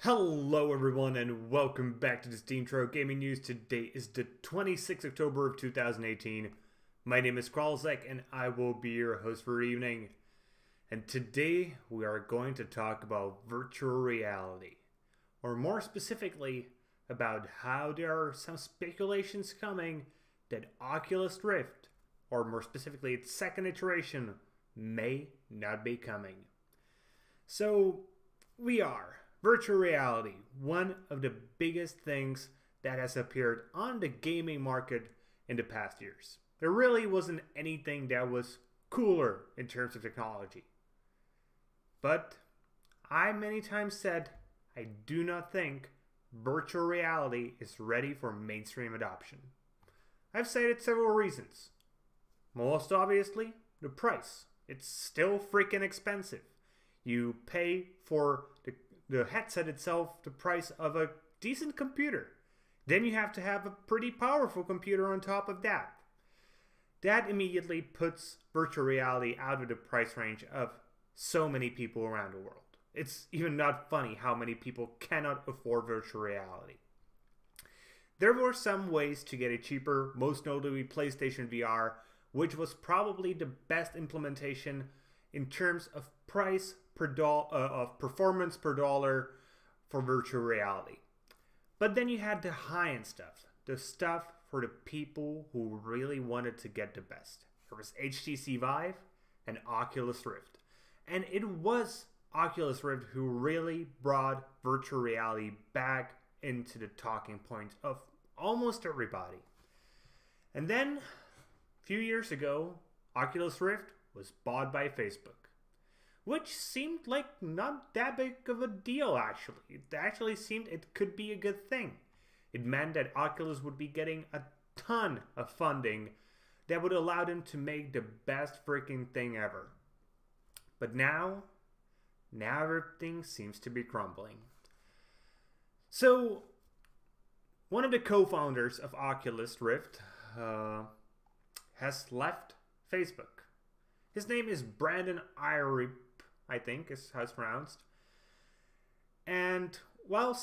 Hello everyone and welcome back to the SteemTrail Gaming News. Today is the 26th October of 2018. My name is Kralizec and I will be your host for the evening. And today we are going to talk about virtual reality. Or more specifically, about how there are some speculations coming that Oculus Rift, or more specifically its second iteration, may not be coming. So, virtual reality, one of the biggest things that has appeared on the gaming market in the past years. There really wasn't anything that was cooler in terms of technology. But I many times said I do not think virtual reality is ready for mainstream adoption. I've cited several reasons. Most obviously, the price. It's still freaking expensive. You pay for the headset itself the price of a decent computer. Then you have to have a pretty powerful computer on top of that. That immediately puts virtual reality out of the price range of so many people around the world. It's even not funny how many people cannot afford virtual reality. There were some ways to get it cheaper, most notably PlayStation VR, which was probably the best implementation in terms of price per of performance per dollar for virtual reality. But then you had the high-end stuff, the stuff for the people who really wanted to get the best. There was HTC Vive and Oculus Rift. And it was Oculus Rift who really brought virtual reality back into the talking point of almost everybody. And then, a few years ago, Oculus Rift was bought by Facebook, which seemed like not that big of a deal actually. It actually seemed it could be a good thing. It meant that Oculus would be getting a ton of funding that would allow them to make the best freaking thing ever. But now everything seems to be crumbling. So, one of the co-founders of Oculus Rift has left Facebook. His name is Brandon Irie, I think is how it's pronounced. And while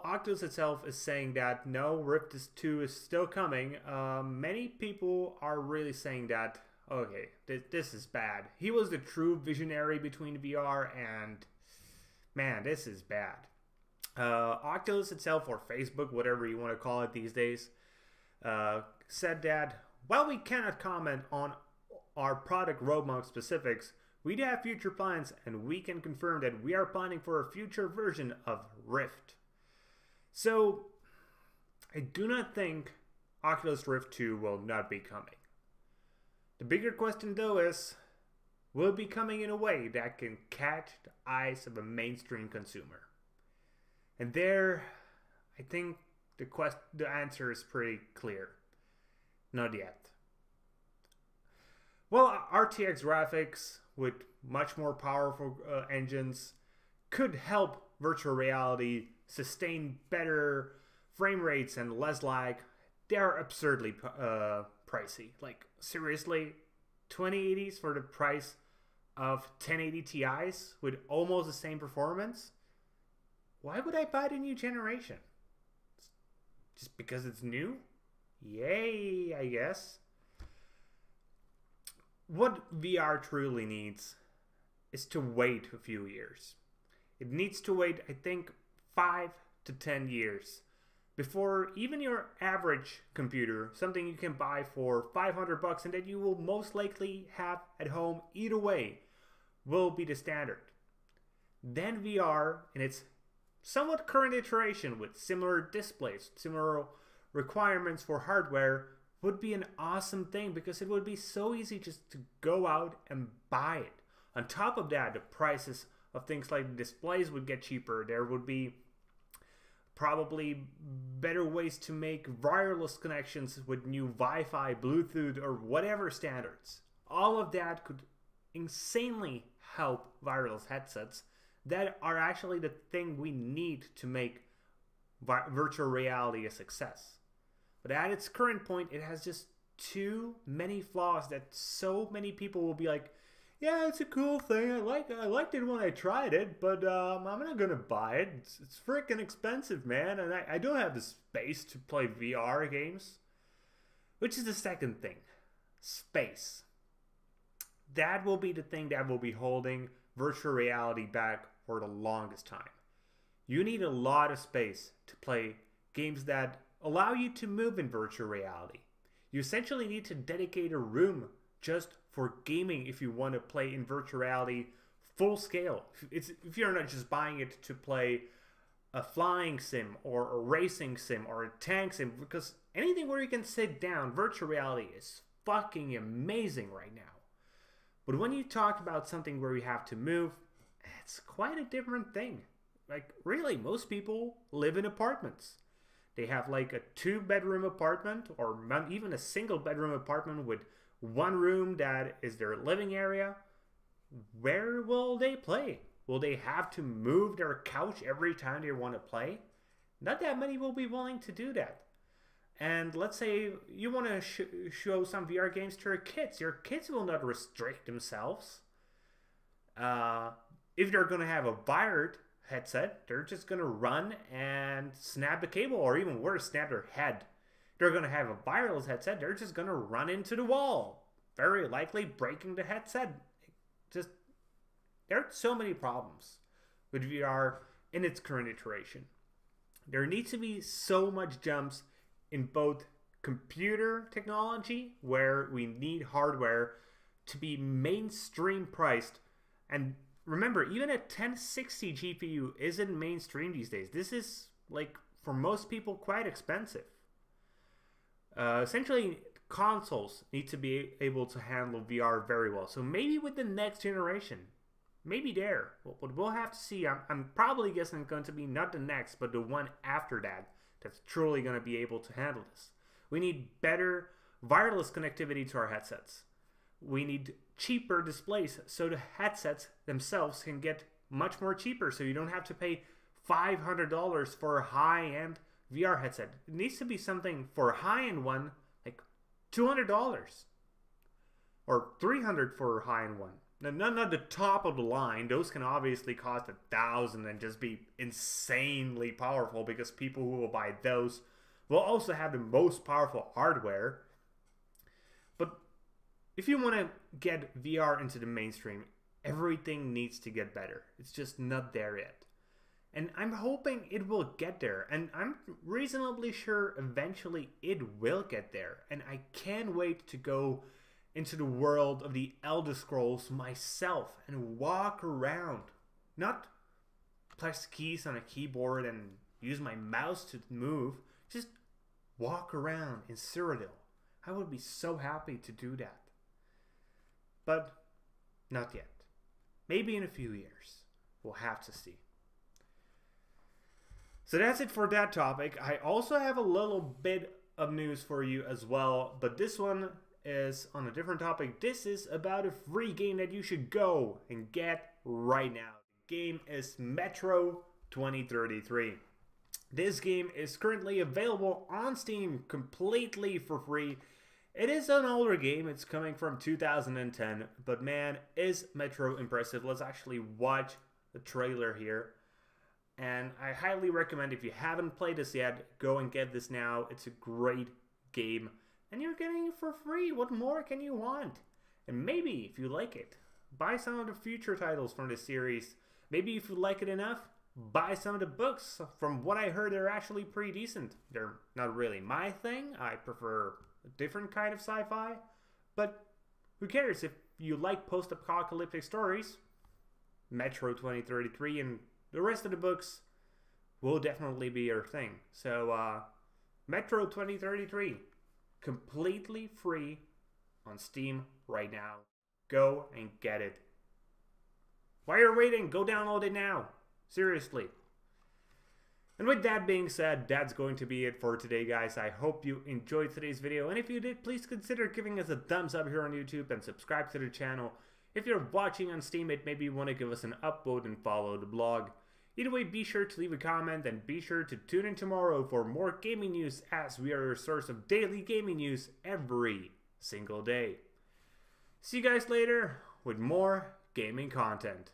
Oculus itself is saying that no, Rift 2 is still coming, many people are really saying that, okay, this is bad. He was the true visionary between VR and, man, this is bad. Oculus itself, or Facebook, whatever you want to call it these days, said that, while we cannot comment on our product roadmap specifics, we do have future plans and we can confirm that we are planning for a future version of Rift. So, I do not think Oculus Rift 2 will not be coming. The bigger question though is, will it be coming in a way that can catch the eyes of a mainstream consumer? And there, I think the answer is pretty clear. Not yet. Well, RTX graphics with much more powerful engines could help virtual reality sustain better frame rates and less lag. They're absurdly pricey. Like, seriously, 2080s for the price of 1080 Ti's with almost the same performance? Why would I buy the new generation? Just because it's new? Yay, I guess. What VR truly needs is to wait a few years. It needs to wait, I think, 5 to 10 years before even your average computer, something you can buy for $500 and that you will most likely have at home either way, will be the standard. Then VR, in its somewhat current iteration with similar displays, similar requirements for hardware, would be an awesome thing because it would be so easy just to go out and buy it. On top of that, the prices of things like displays would get cheaper. There would be probably better ways to make wireless connections with new Wi-Fi, Bluetooth, or whatever standards. All of that could insanely help wireless headsets that are actually the thing we need to make virtual reality a success. But at its current point, it has just too many flaws that so many people will be like, yeah, it's a cool thing. I liked it when I tried it, but I'm not gonna buy it. It's freaking expensive, man, and I don't have the space to play VR games. Which is the second thing, space. That will be the thing that will be holding virtual reality back for the longest time. You need a lot of space to play games that allow you to move in virtual reality. You essentially need to dedicate a room just for gaming if you want to play in virtual reality full scale. If you're not just buying it to play a flying sim or a racing sim or a tank sim, because anything where you can sit down, virtual reality is fucking amazing right now. But when you talk about something where you have to move, it's quite a different thing. Like, really, most people live in apartments. They have like a 2-bedroom apartment or even a single-bedroom apartment with one room that is their living area. Where will they play? Will they have to move their couch every time they want to play? Not that many will be willing to do that. And let's say you want to show some VR games to your kids. Your kids will not restrict themselves. If they're going to have a wired headset, they're just going to run and snap the cable, or even worse, snap their head. They're going to have a wireless headset, they're just going to run into the wall, very likely breaking the headset. There are so many problems with VR in its current iteration. There needs to be so much jumps in both computer technology, where we need hardware to be mainstream priced. And remember, even a 1060 GPU isn't mainstream these days. This is, like, for most people, quite expensive. Essentially, consoles need to be able to handle VR very well. So maybe with the next generation, maybe there. But we'll have to see. I'm probably guessing it's going to be not the next, but the one after that, that's truly going to be able to handle this. We need better wireless connectivity to our headsets. We need cheaper displays so the headsets themselves can get much more cheaper, so you don't have to pay $500 for a high-end VR headset. It needs to be something for a high-end one, like $200 or $300 for a high-end one. Now, not the top of the line. Those can obviously cost $1,000 and just be insanely powerful, because people who will buy those will also have the most powerful hardware. But if you want to get VR into the mainstream, everything needs to get better. It's just not there yet. And I'm hoping it will get there. And I'm reasonably sure eventually it will get there. And I can't wait to go into the world of the Elder Scrolls myself and walk around. Not press keys on a keyboard and use my mouse to move. Just walk around in Cyrodiil. I would be so happy to do that. But not yet. Maybe in a few years. We'll have to see. So that's it for that topic. I also have a little bit of news for you as well, but this one is on a different topic. This is about a free game that you should go and get right now. The game is Metro 2033. This game is currently available on Steam completely for free. It is an older game. It's coming from 2010, but man, is Metro impressive. Let's actually watch the trailer here. And I highly recommend, if you haven't played this yet, go and get this now. It's a great game. And you're getting it for free. What more can you want? And maybe, if you like it, buy some of the future titles from the series. Maybe if you like it enough, buy some of the books. From what I heard, they're actually pretty decent. They're not really my thing. I prefer a different kind of sci-fi. But who cares? If you like post-apocalyptic stories, Metro 2033 and the rest of the books will definitely be your thing. So, Metro 2033, completely free on Steam right now. Go and get it. While you're waiting, go download it now. Seriously. And with that being said, that's going to be it for today, guys. I hope you enjoyed today's video. And if you did, please consider giving us a thumbs up here on YouTube and subscribe to the channel. If you're watching on Steam, maybe you want to give us an upvote and follow the blog. Either way, be sure to leave a comment and be sure to tune in tomorrow for more gaming news, as we are a source of daily gaming news every single day. See you guys later with more gaming content.